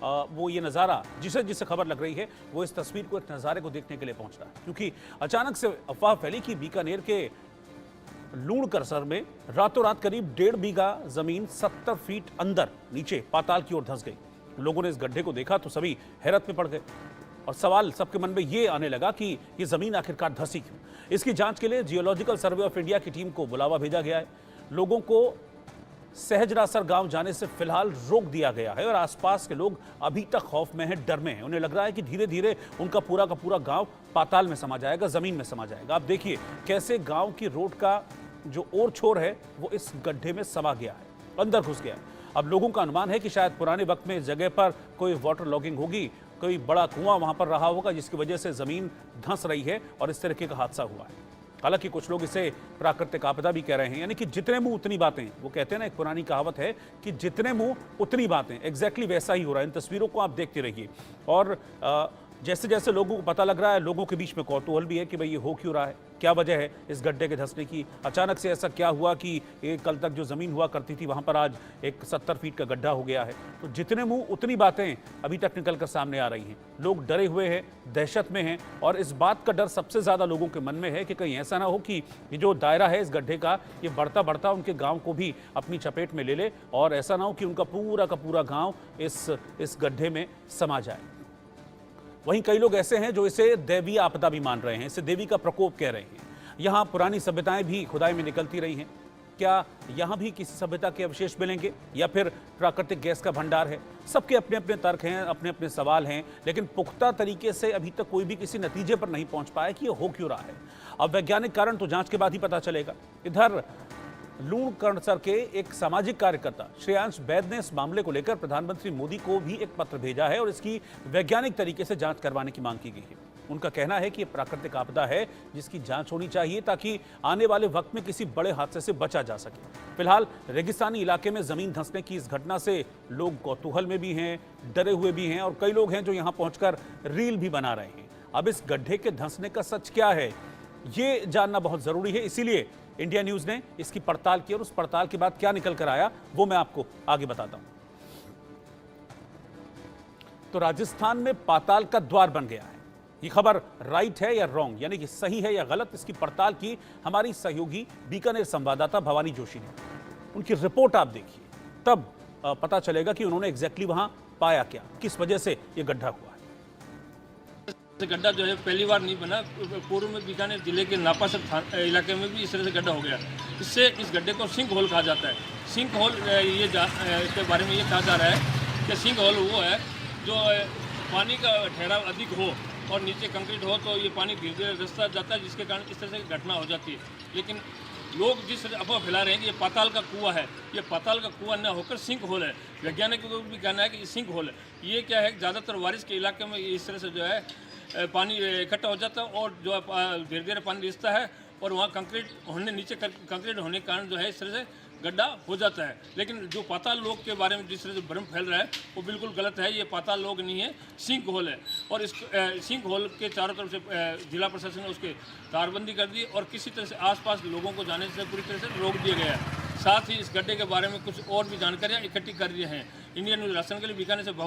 वो ये नज़ारा जिसे जिसे खबर लग रही है वो इस तस्वीर को, इस नज़ारे को देखने के लिए पहुंच रहा है, क्योंकि अचानक से अफवाह फैली कि बीकानेर के लूणकरसर में रातों रात करीब 1.5 बीघा जमीन 70 फीट अंदर नीचे पाताल की ओर धंस गई। लोगों ने इस गड्ढे को देखा तो सभी हैरत में पड़ गए और सवाल सबके मन में ये आने लगा कि ये जमीन आखिरकार धंसी क्यों। इसकी जांच के लिए जियोलॉजिकल सर्वे ऑफ इंडिया की टीम को बुलावा भेजा गया है। लोगों को सहजरासर गांव जाने से फिलहाल रोक दिया गया है और आसपास के लोग अभी तक खौफ में हैं, डर में हैं। उन्हें लग रहा है कि धीरे धीरे उनका पूरा का पूरा गांव पाताल में समा जाएगा, जमीन में समा जाएगा। आप देखिए कैसे गांव की रोड का जो और छोर है वो इस गड्ढे में समा गया है, अंदर घुस गया है। अब लोगों का अनुमान है कि शायद पुराने वक्त में इस जगह पर कोई वाटर लॉगिंग होगी, कोई बड़ा कुआं वहां पर रहा होगा जिसकी वजह से जमीन धंस रही है और इस तरीके का हादसा हुआ है। हालांकि कुछ लोग इसे प्राकृतिक आपदा भी कह रहे हैं, यानी कि जितने मुंह उतनी बातें। वो कहते हैं ना, एक पुरानी कहावत है कि जितने मुंह उतनी बातें। एग्जैक्टली वैसा ही हो रहा है। इन तस्वीरों को आप देखते रहिए और जैसे जैसे लोगों को पता लग रहा है, लोगों के बीच में कौतूहल भी है कि भाई ये हो क्यों रहा है, क्या वजह है इस गड्ढे के धंसने की। अचानक से ऐसा क्या हुआ कि एक कल तक जो ज़मीन हुआ करती थी वहाँ पर आज एक 70 फीट का गड्ढा हो गया है। तो जितने मुंह उतनी बातें अभी तक निकल कर सामने आ रही हैं। लोग डरे हुए हैं, दहशत में हैं और इस बात का डर सबसे ज़्यादा लोगों के मन में है कि कहीं ऐसा ना हो कि ये जो दायरा है इस गड्ढे का, ये बढ़ता बढ़ता उनके गाँव को भी अपनी चपेट में ले ले और ऐसा ना हो कि उनका पूरा का पूरा गाँव इस गड्ढे में समा जाए। वहीं कई लोग ऐसे हैं जो इसे दैवीय आपदा भी मान रहे हैं, इसे देवी का प्रकोप कह रहे हैं। यहाँ पुरानी सभ्यताएं भी खुदाई में निकलती रही हैं। क्या यहाँ भी किसी सभ्यता के अवशेष मिलेंगे या फिर प्राकृतिक गैस का भंडार है? सबके अपने अपने तर्क हैं, अपने अपने सवाल हैं, लेकिन पुख्ता तरीके से अभी तक कोई भी किसी नतीजे पर नहीं पहुंच पाया कि ये हो क्यों रहा है। अब वैज्ञानिक कारण तो जांच के बाद ही पता चलेगा। इधर लूणकरसर के एक सामाजिक कार्यकर्ता श्रेयांश बैद ने इस मामले को लेकर प्रधानमंत्री मोदी को भी एक पत्र भेजा है और इसकी वैज्ञानिक तरीके से जांच करवाने की मांग की गई है। उनका कहना है कि यह प्राकृतिक आपदा है जिसकी जांच होनी चाहिए ताकि आने वाले वक्त में किसी बड़े हादसे से बचा जा सके। फिलहाल रेगिस्तानी इलाके में जमीन धंसने की इस घटना से लोग कौतूहल में भी हैं, डरे हुए भी हैं और कई लोग हैं जो यहां पहुंचकर रील भी बना रहे हैं। अब इस गड्ढे के धंसने का सच क्या है ये जानना बहुत जरूरी है, इसीलिए इंडिया न्यूज ने इसकी पड़ताल की और उस पड़ताल के बाद क्या निकल कर आया वो मैं आपको आगे बताता हूं। तो राजस्थान में पाताल का द्वार बन गया है। ये खबर राइट है या रॉन्ग, यानी कि सही है या गलत, इसकी पड़ताल की हमारी सहयोगी बीकानेर संवाददाता भवानी जोशी ने। उनकी रिपोर्ट आप देखिए, तब पता चलेगा कि उन्होंने एग्जैक्टली वहां पाया क्या, किस वजह से यह गड्ढा हुआ है। गड्ढा जो है पहली बार नहीं बना, पूर्व में बीकानेर जिले के नापासर इलाके में भी इस तरह से गड्ढा हो गया। इससे इस गड्ढे को सिंक होल कहा जाता है। सिंक होल इसके बारे में ये कहा जा रहा है कि सिंक होल वो है जो पानी का ठहराव अधिक हो और नीचे कंक्रीट हो तो ये पानी धीरे धीरे रास्ता जाता है, जिसके कारण इस तरह से घटना हो जाती है। लेकिन लोग जिस अफवाह फैला रहे हैं कि ये पाताल का कुआं है, ये पाताल का कुआं न होकर सिंक होल है। वैज्ञानिकों को भी कहना है कि ये सिंक होल है। ये क्या है, ज़्यादातर बारिश के इलाके में इस तरह से जो है पानी इकट्ठा हो जाता है और जो धीरे धीरे पानी रिसता है और वहाँ नीचे कंक्रीट होने के कारण जो है इस तरह से गड्ढा हो जाता है। लेकिन जो पाताल लोग के बारे में जिस तरह से भ्रम फैल रहा है वो बिल्कुल गलत है। ये पाताल लोग नहीं है, सिंक होल है और इस सिंक होल के चारों तरफ से जिला प्रशासन ने उसके तारबंदी कर दी और किसी तरह से आसपास लोगों को जाने से पूरी तरह से रोक दिया गया है। साथ ही इस गड्ढे के बारे में कुछ और भी जानकारियाँ इकट्ठी कर रही हैं। इंडियन न्यूज़ राजस्थान के लिए बीकानेर से भवन।